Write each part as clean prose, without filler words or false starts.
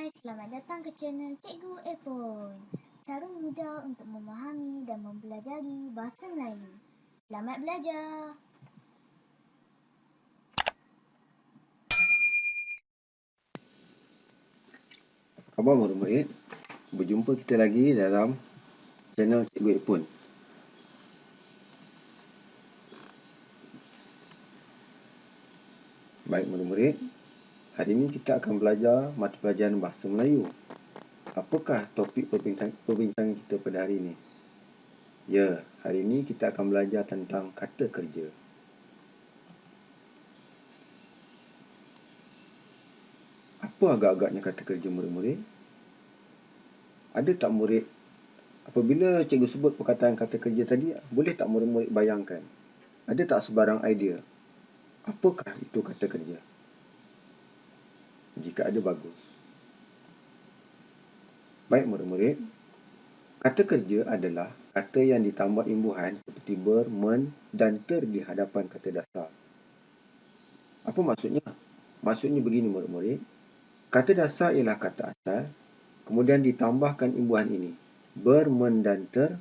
Hai, selamat datang ke channel Cikgu Epon. Cara mudah untuk memahami dan mempelajari bahasa Melayu. Selamat belajar. Khabar murid-murid, berjumpa kita lagi dalam channel Cikgu Epon. Baik murid-murid, hari ini kita akan belajar mata pelajaran bahasa Melayu. Apakah topik perbincangan kita pada hari ini? Ya, hari ini kita akan belajar tentang kata kerja. Apa agak-agaknya kata kerja murid-murid? Ada tak murid, apabila cikgu sebut perkataan kata kerja tadi, boleh tak murid-murid bayangkan? Ada tak sebarang idea? Apakah itu kata kerja? Jika ada, bagus. Baik murid-murid, kata kerja adalah kata yang ditambah imbuhan seperti ber, men dan ter di hadapan kata dasar. Apa maksudnya? Maksudnya begini murid-murid. Kata dasar ialah kata asal, kemudian ditambahkan imbuhan ini, ber, men dan ter,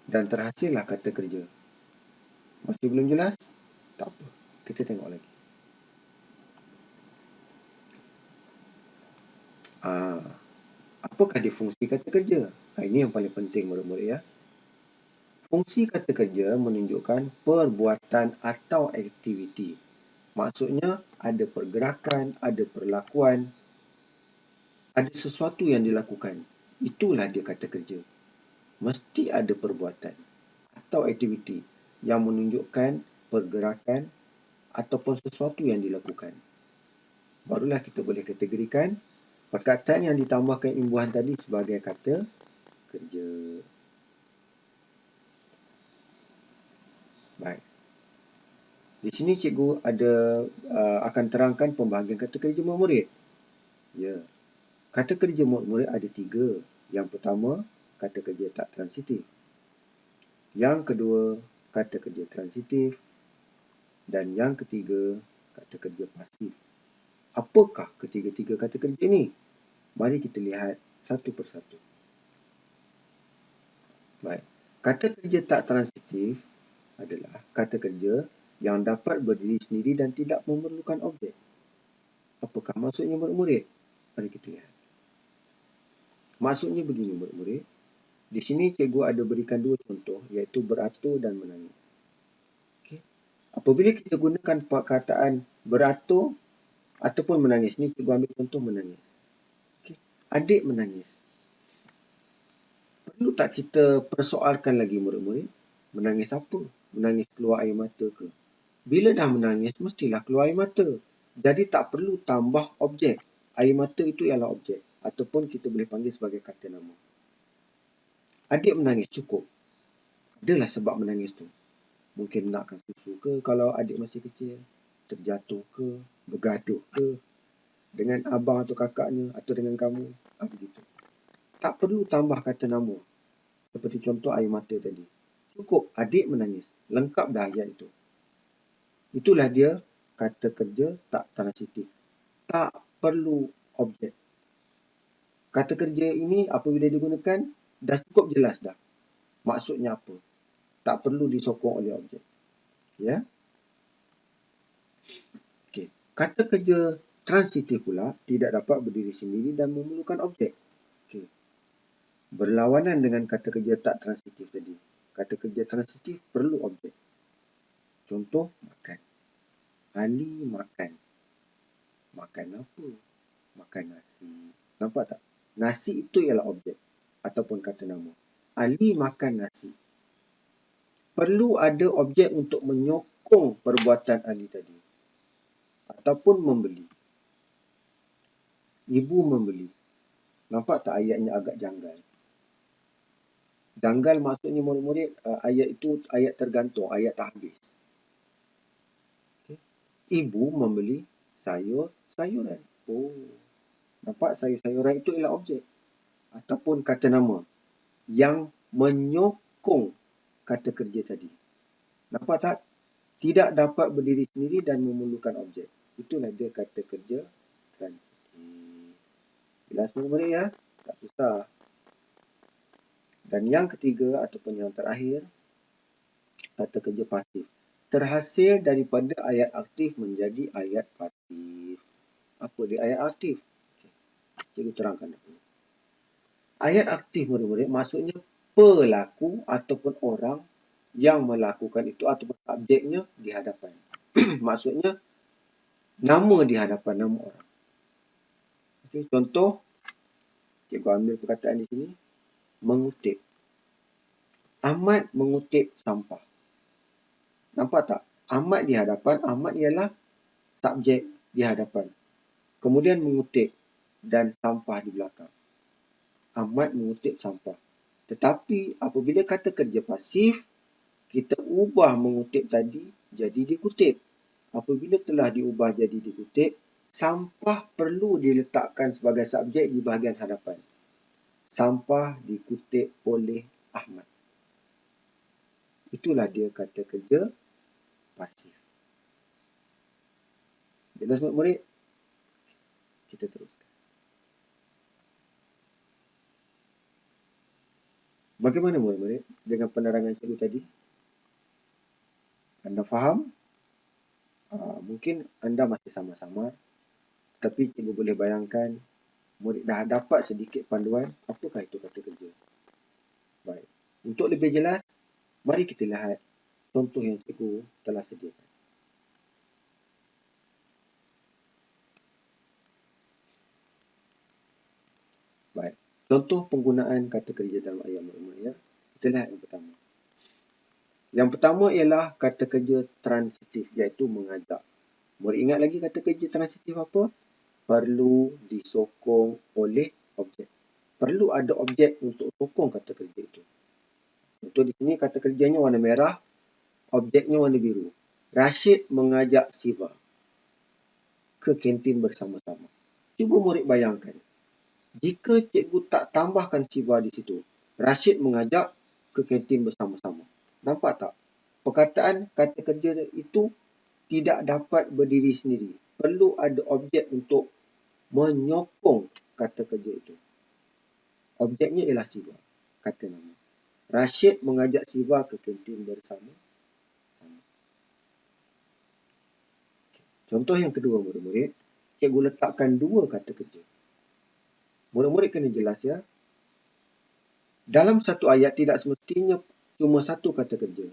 dan terhasillah kata kerja. Masih belum jelas? Tak apa, kita tengok lagi. Apakah dia fungsi kata kerja? Ini yang paling penting murid-murid ya. Fungsi kata kerja menunjukkan perbuatan atau aktiviti. Maksudnya ada pergerakan, ada perlakuan, ada sesuatu yang dilakukan. Itulah dia kata kerja. Mesti ada perbuatan atau aktiviti yang menunjukkan pergerakan ataupun sesuatu yang dilakukan. Barulah kita boleh kategorikan perkataan yang ditambahkan imbuhan tadi sebagai kata kerja. Baik. Di sini cikgu akan terangkan pembahagian kata kerja murid. Ya. Kata kerja murid ada 3. Yang pertama, kata kerja tak transitif. Yang kedua, kata kerja transitif. Dan yang ketiga, kata kerja pasif. Apakah ketiga-tiga kata kerja ini? Mari kita lihat satu persatu. Baik. Kata kerja tak transitif adalah kata kerja yang dapat berdiri sendiri dan tidak memerlukan objek. Apakah maksudnya murid-murid? Mari kita lihat. Maksudnya begini murid-murid. Di sini cikgu ada berikan 2 contoh, iaitu beratur dan menangis. Okay. Apabila kita gunakan perkataan beratur ataupun menangis, ni cikgu ambil contoh menangis. Okay. Adik menangis. Perlu tak kita persoalkan lagi murid-murid? Menangis apa? Menangis keluar air mata ke? Bila dah menangis, mestilah keluar air mata. Jadi tak perlu tambah objek. Air mata itu ialah objek. Ataupun kita boleh panggil sebagai kata nama. Adik menangis, cukup. Adalah sebab menangis tu. Mungkin nakkan susu ke kalau adik masih kecil. Terjatuh ke, bergaduh ke. Dengan abang atau kakaknya atau dengan kamu. Begitu. Tak perlu tambah kata nama. Seperti contoh air mata tadi. Cukup, adik menangis. Lengkap dah ayat itu. Itulah dia kata kerja tak transitif. Tak perlu objek. Kata kerja ini apabila digunakan, dah cukup jelas dah. Maksudnya apa? Tak perlu disokong oleh objek. Ya. Okey. Kata kerja transitif pula tidak dapat berdiri sendiri dan memerlukan objek. Okey. Berlawanan dengan kata kerja tak transitif tadi. Kata kerja transitif perlu objek. Contoh, makan. Ali makan. Makan apa? Makan nasi. Nampak tak? Nasi itu ialah objek ataupun kata nama. Ali makan nasi. Perlu ada objek untuk menyokong perbuatan Ali tadi. Ataupun membeli. Ibu membeli. Nampak tak ayatnya agak janggal? Janggal maksudnya murid-murid, ayat itu ayat tergantung, ayat tak habis. Okay. Ibu membeli sayuran. Oh, nampak sayur-sayuran itu ialah objek. Ataupun kata nama yang menyokong kata kerja tadi. Nampak tak? Tidak dapat berdiri sendiri dan memerlukan objek. Itulah dia kata kerja transitif. murid-murid ya. Tak susah. Dan yang ketiga ataupun yang terakhir, kata kerja pasif. Terhasil daripada ayat aktif menjadi ayat pasif. Apa dia ayat aktif? Cikgu terangkan dulu. Ayat aktif murid-murid maksudnya pelaku ataupun orang yang melakukan itu ataupun subjeknya di hadapan. Maksudnya nama di hadapan nama orang. Okay, contoh, cikgu ambil perkataan di sini. Mengutip. Ahmad mengutip sampah. Nampak tak? Ahmad di hadapan. Ahmad ialah subjek di hadapan. Kemudian mengutip dan sampah di belakang. Ahmad mengutip sampah. Tetapi apabila kata kerja pasif, kita ubah mengutip tadi jadi dikutip. Apabila telah diubah jadi dikutip, sampah perlu diletakkan sebagai subjek di bahagian hadapan. Sampah dikutip oleh Ahmad. Itulah dia kata kerja pasif. Jelas murid-murid? Kita teruskan. Bagaimana murid-murid dengan penerangan cikgu tadi? Anda faham? Mungkin anda masih sama-sama. Tapi cikgu boleh bayangkan murid dah dapat sedikit panduan apakah itu kata kerja. Baik. Untuk lebih jelas, mari kita lihat contoh yang cikgu telah sediakan. Baik. Contoh penggunaan kata kerja dalam ayat murid-murid ya. Kita lihat yang pertama. Yang pertama ialah kata kerja transitif iaitu mengajak. Murid ingat lagi kata kerja transitif apa? Perlu disokong oleh objek. Perlu ada objek untuk sokong kata kerja itu. Untuk di sini kata kerjanya warna merah, objeknya warna biru. Rashid mengajak Siva ke kantin bersama-sama. Cuba murid bayangkan. Jika cikgu tak tambahkan Siva di situ, Rashid mengajak ke kantin bersama-sama. Nampak tak? Perkataan kata kerja itu tidak dapat berdiri sendiri. Perlu ada objek untuk menyokong kata kerja itu. Objeknya ialah Siva, kata nama. Rashid mengajak Siva ke kantin bersama-sama. Contoh yang kedua murid-murid, cikgu letakkan dua kata kerja. Murid-murid kena jelas ya. Dalam satu ayat tidak semestinya cuma satu kata kerja.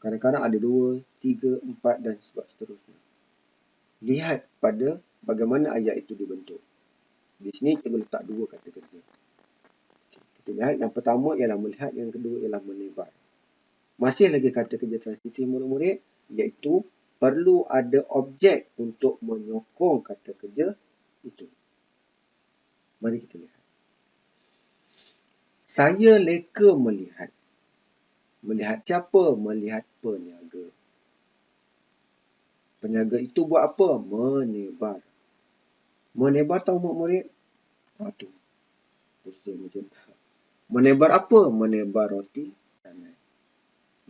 Kadang-kadang ada 2, 3, 4 dan seterusnya. Lihat pada bagaimana ayat itu dibentuk. Di sini cikgu letak dua kata kerja. Kita lihat yang pertama ialah melihat, yang kedua ialah menebar. Masih lagi kata kerja transitif murid-murid, iaitu perlu ada objek untuk menyokong kata kerja itu. Mari kita lihat. Saya leka melihat. Melihat siapa? Melihat peniaga. Peniaga itu buat apa? Menebar. Menebar tahu murid-murid? Tu. Pusing macam tu. Menebar apa? Menebar roti canai.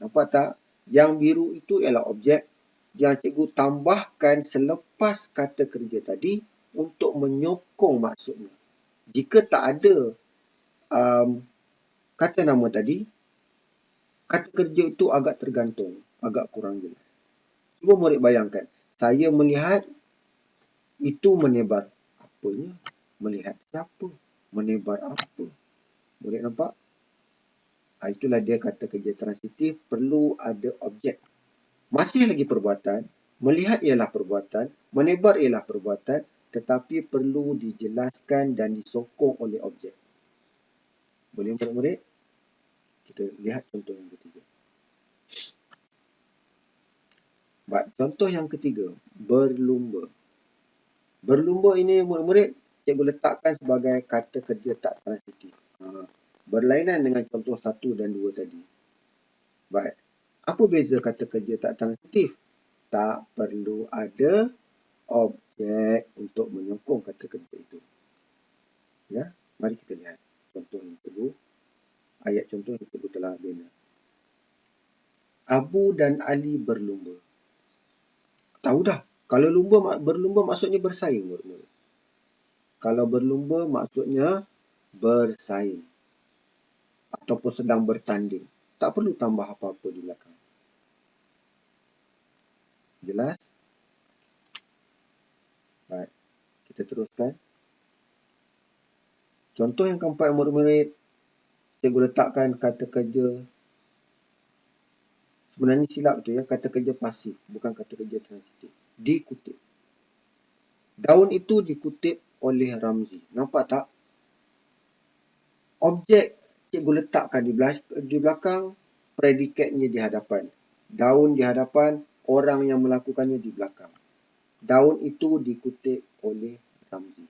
Nampak tak? Yang biru itu ialah objek yang cikgu tambahkan selepas kata kerja tadi untuk menyokong maksudnya. Jika tak ada kata nama tadi, kata kerja itu agak tergantung, agak kurang jelas. Cuba murid bayangkan, saya melihat itu menebar. Apanya? Melihat siapa? Menebar apa? Murid nampak? Itulah dia kata kerja transitif, perlu ada objek. Masih lagi perbuatan, melihat ialah perbuatan, menebar ialah perbuatan, tetapi perlu dijelaskan dan disokong oleh objek. Boleh murid-murid? Kita lihat contoh yang ketiga. Baik, contoh yang ketiga, berlumba. Berlumba ini murid-murid cikgu letakkan sebagai kata kerja tak transitif. Berlainan dengan contoh 1 dan 2 tadi. Baik. Apa beza kata kerja tak transitif? Tak perlu ada objek untuk menyokong kata kerja itu. Ya, mari kita lihat contoh yang kedua. Ayat contoh yang cikgu telah bina. Abu dan Ali berlumba. Tahu dah, kalau berlumba maksudnya bersaing murid-murid. Kalau berlumba maksudnya bersaing ataupun sedang bertanding. Tak perlu tambah apa-apa di belakang. Jelas? Baik, kita teruskan. Contoh yang keempat murid-murid, cikgu letakkan kata kerja. Sebenarnya silap tu ya, kata kerja pasif, bukan kata kerja transitif. Dikutip. Daun itu dikutip oleh Ramzi. Nampak tak? Objek cikgu letakkan di belakang, predikatnya di hadapan. Daun di hadapan, orang yang melakukannya di belakang. Daun itu dikutip oleh Ramzi.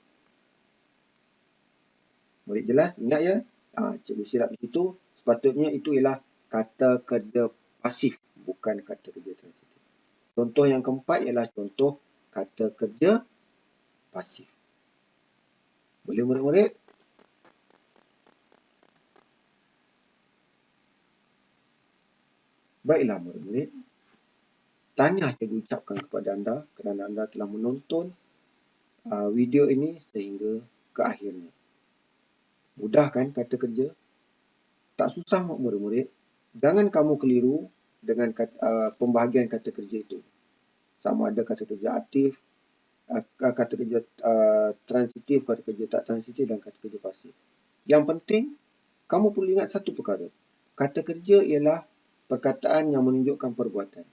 Murid jelas? Ingat ya? Cikgu silap di situ. Sepatutnya itu ialah kata kerja pasif, bukan kata kerja transitif. Contoh yang keempat ialah contoh kata kerja pasif. Boleh murid-murid? Baiklah murid-murid. Tahniah cikgu ucapkan kepada anda kerana anda telah menonton video ini sehingga ke akhirnya. Mudah kan kata kerja? Tak susah murid-murid. Jangan kamu keliru dengan pembahagian kata kerja itu. Sama ada kata kerja aktif, kata kerja transitif, kata kerja tak transitif dan kata kerja pasif. Yang penting, kamu perlu ingat satu perkara. Kata kerja ialah perkataan yang menunjukkan perbuatan.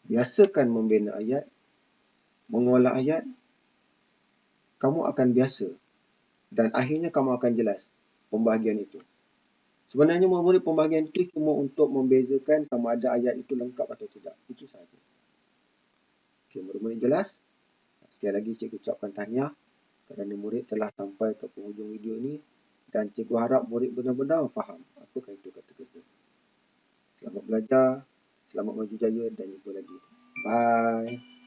Biasakan membina ayat, mengolah ayat, kamu akan biasa. Dan akhirnya kamu akan jelas pembahagian itu. Sebenarnya murid-murid pembahagian itu cuma untuk membezakan sama ada ayat itu lengkap atau tidak. Itu sahaja. Okey, murid-murid jelas? Sekali lagi cikgu ucapkan tahniah kerana murid telah sampai ke penghujung video ini dan cikgu harap murid benar-benar faham apakah itu kata kerja. Selamat belajar, selamat maju jaya dan jumpa lagi. Bye.